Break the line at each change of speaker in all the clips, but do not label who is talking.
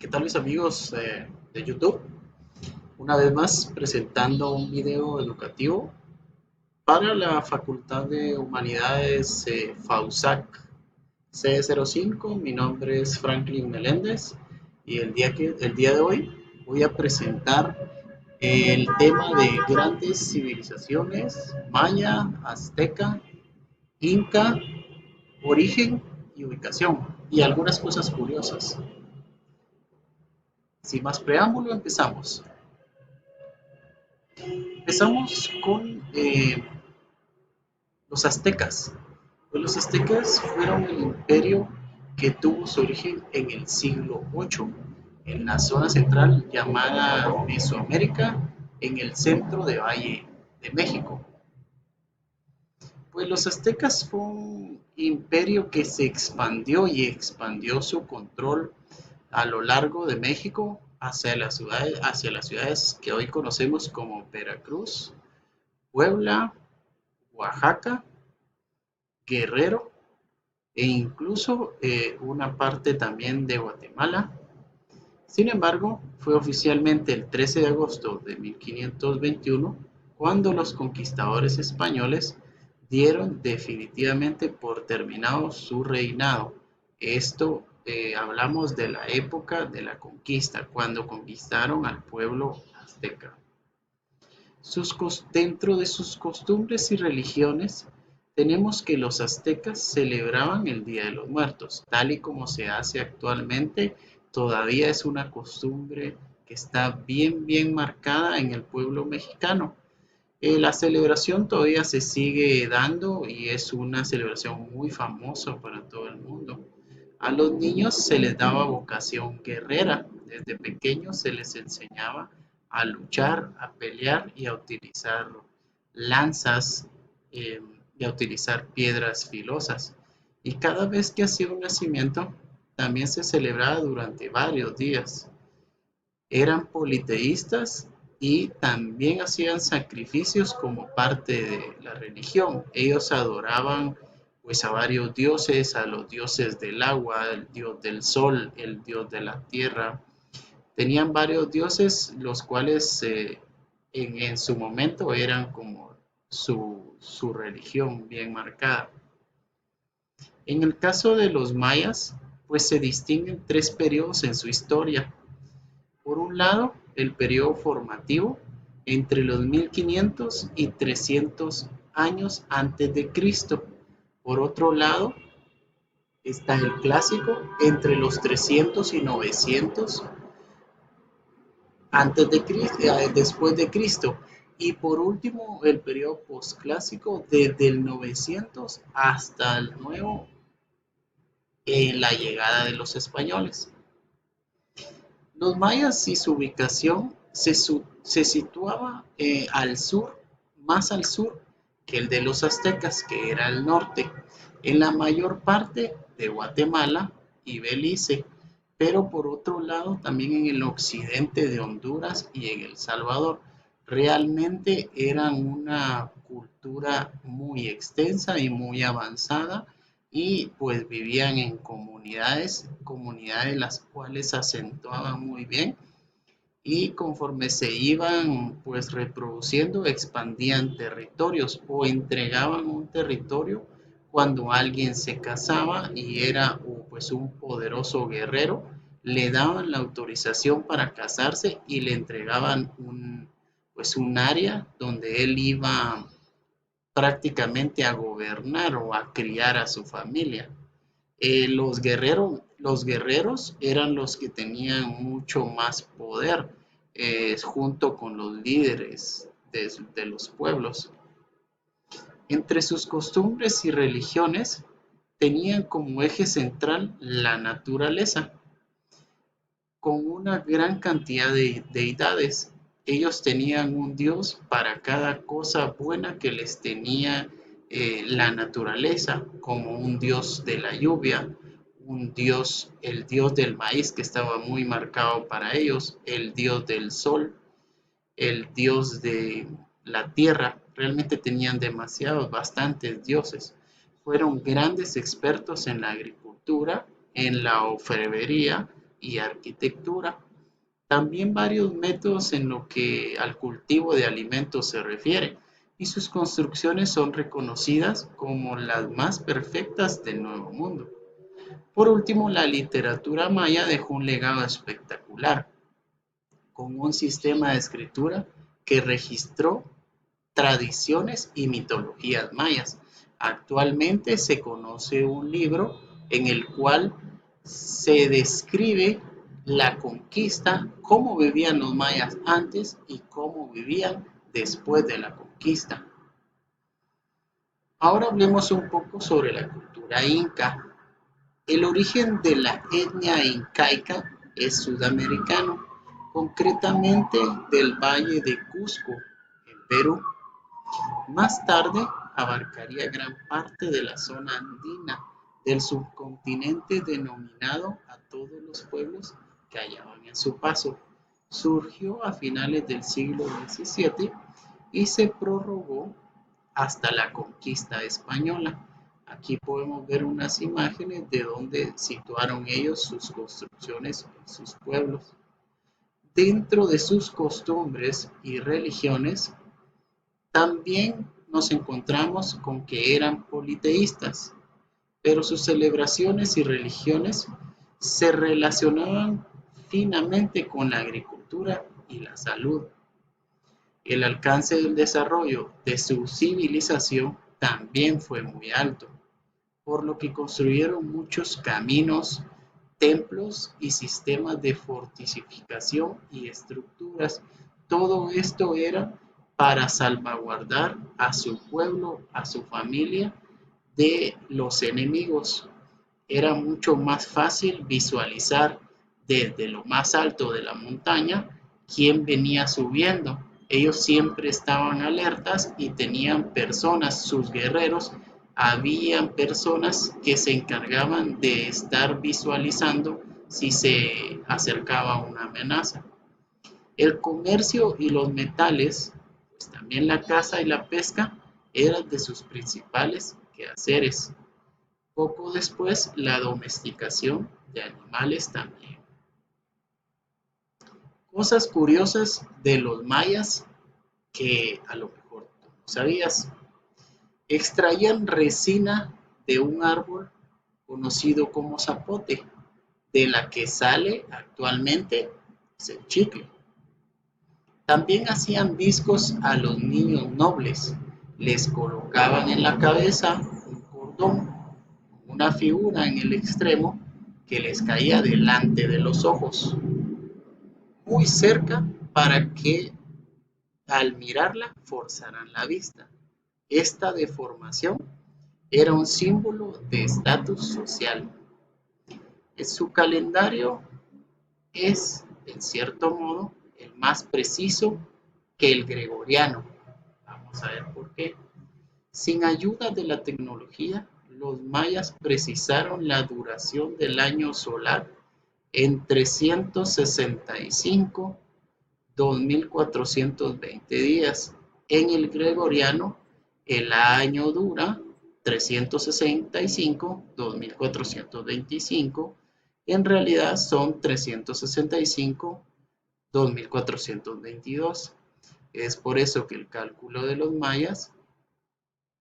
¿Qué tal mis amigos de YouTube? Una vez más presentando un video educativo para la Facultad de Humanidades FAUSAC C05. Mi nombre es Franklin Meléndez y el día de hoy voy a presentar el tema de grandes civilizaciones: maya, azteca, inca, origen y ubicación, y algunas cosas curiosas. Sin más preámbulo, empezamos. Empezamos con los aztecas. Pues los aztecas fueron el imperio que tuvo su origen en el siglo VIII, en la zona central llamada Mesoamérica, en el centro de Valle de México. Pues los aztecas fue un imperio que se expandió y expandió su control a lo largo de México hacia las ciudades que hoy conocemos como Veracruz, Puebla, Oaxaca, Guerrero e incluso una parte también de Guatemala. Sin embargo, fue oficialmente el 13 de agosto de 1521 cuando los conquistadores españoles dieron definitivamente por terminado su reinado. Esto hablamos de la época de la conquista, cuando conquistaron al pueblo azteca. Dentro de sus costumbres y religiones, tenemos que los aztecas celebraban el Día de los Muertos, tal y como se hace actualmente. Todavía es una costumbre que está bien marcada en el pueblo mexicano. La celebración todavía se sigue dando y es una celebración muy famosa para todo el mundo. A los niños se les daba vocación guerrera. Desde pequeños se les enseñaba a luchar, a pelear y a utilizar lanzas eh, y a utilizar piedras filosas. Y cada vez que hacía un nacimiento, también se celebraba durante varios días. Eran politeístas y también hacían sacrificios como parte de la religión. Ellos adoraban pues a varios dioses: a los dioses del agua, el dios del sol, el dios de la tierra. Tenían varios dioses, los cuales en su momento eran como su religión bien marcada. En el caso de los mayas, pues se distinguen tres periodos en su historia. Por un lado, el periodo formativo, entre los 1500 y 300 años antes de Cristo. Por otro lado, está el clásico, entre los 300 y 900 después de Cristo. Y por último, el periodo posclásico, desde el 900 hasta el nuevo, en la llegada de los españoles. Los mayas y su ubicación se situaba al sur, más al sur que el de los aztecas, que era al norte, en la mayor parte de Guatemala y Belice, pero por otro lado también en el occidente de Honduras y en El Salvador. Realmente eran una cultura muy extensa y muy avanzada, y pues vivían en comunidades las cuales se acentuaban muy bien, y conforme se iban pues reproduciendo, expandían territorios o entregaban un territorio cuando alguien se casaba y era pues un poderoso guerrero. Le daban la autorización para casarse y le entregaban pues un área donde él iba prácticamente a gobernar o a criar a su familia. Los guerreros eran los que tenían mucho más poder, junto con los líderes de los pueblos. Entre sus costumbres y religiones tenían como eje central la naturaleza, con una gran cantidad de deidades. Ellos tenían un dios para cada cosa buena que les tenía la naturaleza, como un dios de la lluvia, el dios del maíz, que estaba muy marcado para ellos, el dios del sol, el dios de la tierra. Realmente tenían bastantes dioses. Fueron grandes expertos en la agricultura, en la orfebrería y arquitectura. También varios métodos en lo que al cultivo de alimentos se refiere, y sus construcciones son reconocidas como las más perfectas del Nuevo Mundo. Por último, la literatura maya dejó un legado espectacular, con un sistema de escritura que registró tradiciones y mitologías mayas. Actualmente se conoce un libro en el cual se describe la conquista, cómo vivían los mayas antes y cómo vivían después de la conquista. Ahora hablemos un poco sobre la cultura inca. El origen de la etnia incaica es sudamericano, concretamente del Valle de Cusco, en Perú. Más tarde abarcaría gran parte de la zona andina del subcontinente, denominado a todos los pueblos que hallaban en su paso. Surgió a finales del siglo XVII y se prorrogó hasta la conquista española. Aquí podemos ver unas imágenes de donde situaron ellos sus construcciones en sus pueblos. Dentro de sus costumbres y religiones, también nos encontramos con que eran politeístas, pero sus celebraciones y religiones se relacionaban finamente con la agricultura y la salud. El alcance del desarrollo de su civilización también fue muy alto, por lo que construyeron muchos caminos, templos y sistemas de fortificación y estructuras. Todo esto era para salvaguardar a su pueblo, a su familia, de los enemigos. Era mucho más fácil visualizar desde lo más alto de la montaña quién venía subiendo. Ellos siempre estaban alertas y tenían personas, sus guerreros, habían personas que se encargaban de estar visualizando si se acercaba una amenaza. El comercio y los metales, pues también la caza y la pesca, eran de sus principales quehaceres. Poco después, la domesticación de animales también. Cosas curiosas de los mayas que a lo mejor tú no sabías. Extraían resina de un árbol conocido como zapote, de la que sale actualmente el chicle. También hacían discos a los niños nobles. Les colocaban en la cabeza un cordón, una figura en el extremo que les caía delante de los ojos, muy cerca, para que al mirarla forzaran la vista. Esta deformación era un símbolo de estatus social. Su calendario es, en cierto modo, el más preciso que el gregoriano. Vamos a ver por qué. Sin ayuda de la tecnología, los mayas precisaron la duración del año solar en 365, 2420 días. En el gregoriano, el año dura 365, 2425. En realidad son 365, 2422. Es por eso que el cálculo de los mayas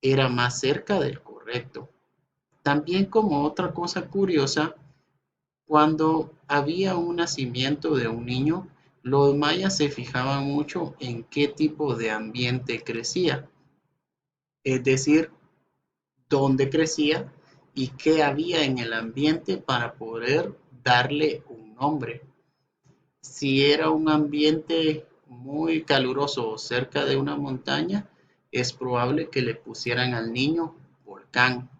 era más cerca del correcto. También, como otra cosa curiosa, cuando había un nacimiento de un niño, los mayas se fijaban mucho en qué tipo de ambiente crecía, es decir, dónde crecía y qué había en el ambiente para poder darle un nombre. Si era un ambiente muy caluroso o cerca de una montaña, es probable que le pusieran al niño volcán.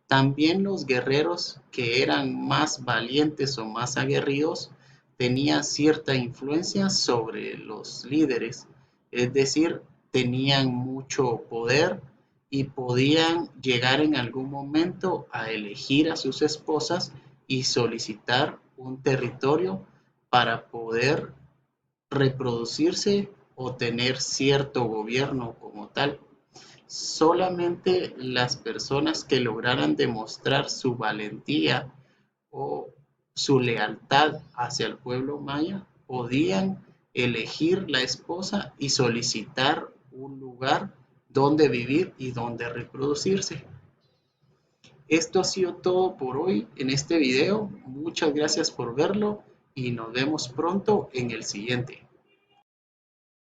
También los guerreros que eran más valientes o más aguerridos tenían cierta influencia sobre los líderes, es decir, tenían mucho poder y podían llegar en algún momento a elegir a sus esposas y solicitar un territorio para poder reproducirse o tener cierto gobierno como tal. Solamente las personas que lograran demostrar su valentía o su lealtad hacia el pueblo maya, podían elegir la esposa y solicitar un lugar donde vivir y donde reproducirse. Esto ha sido todo por hoy en este video. Muchas gracias por verlo y nos vemos pronto en el siguiente.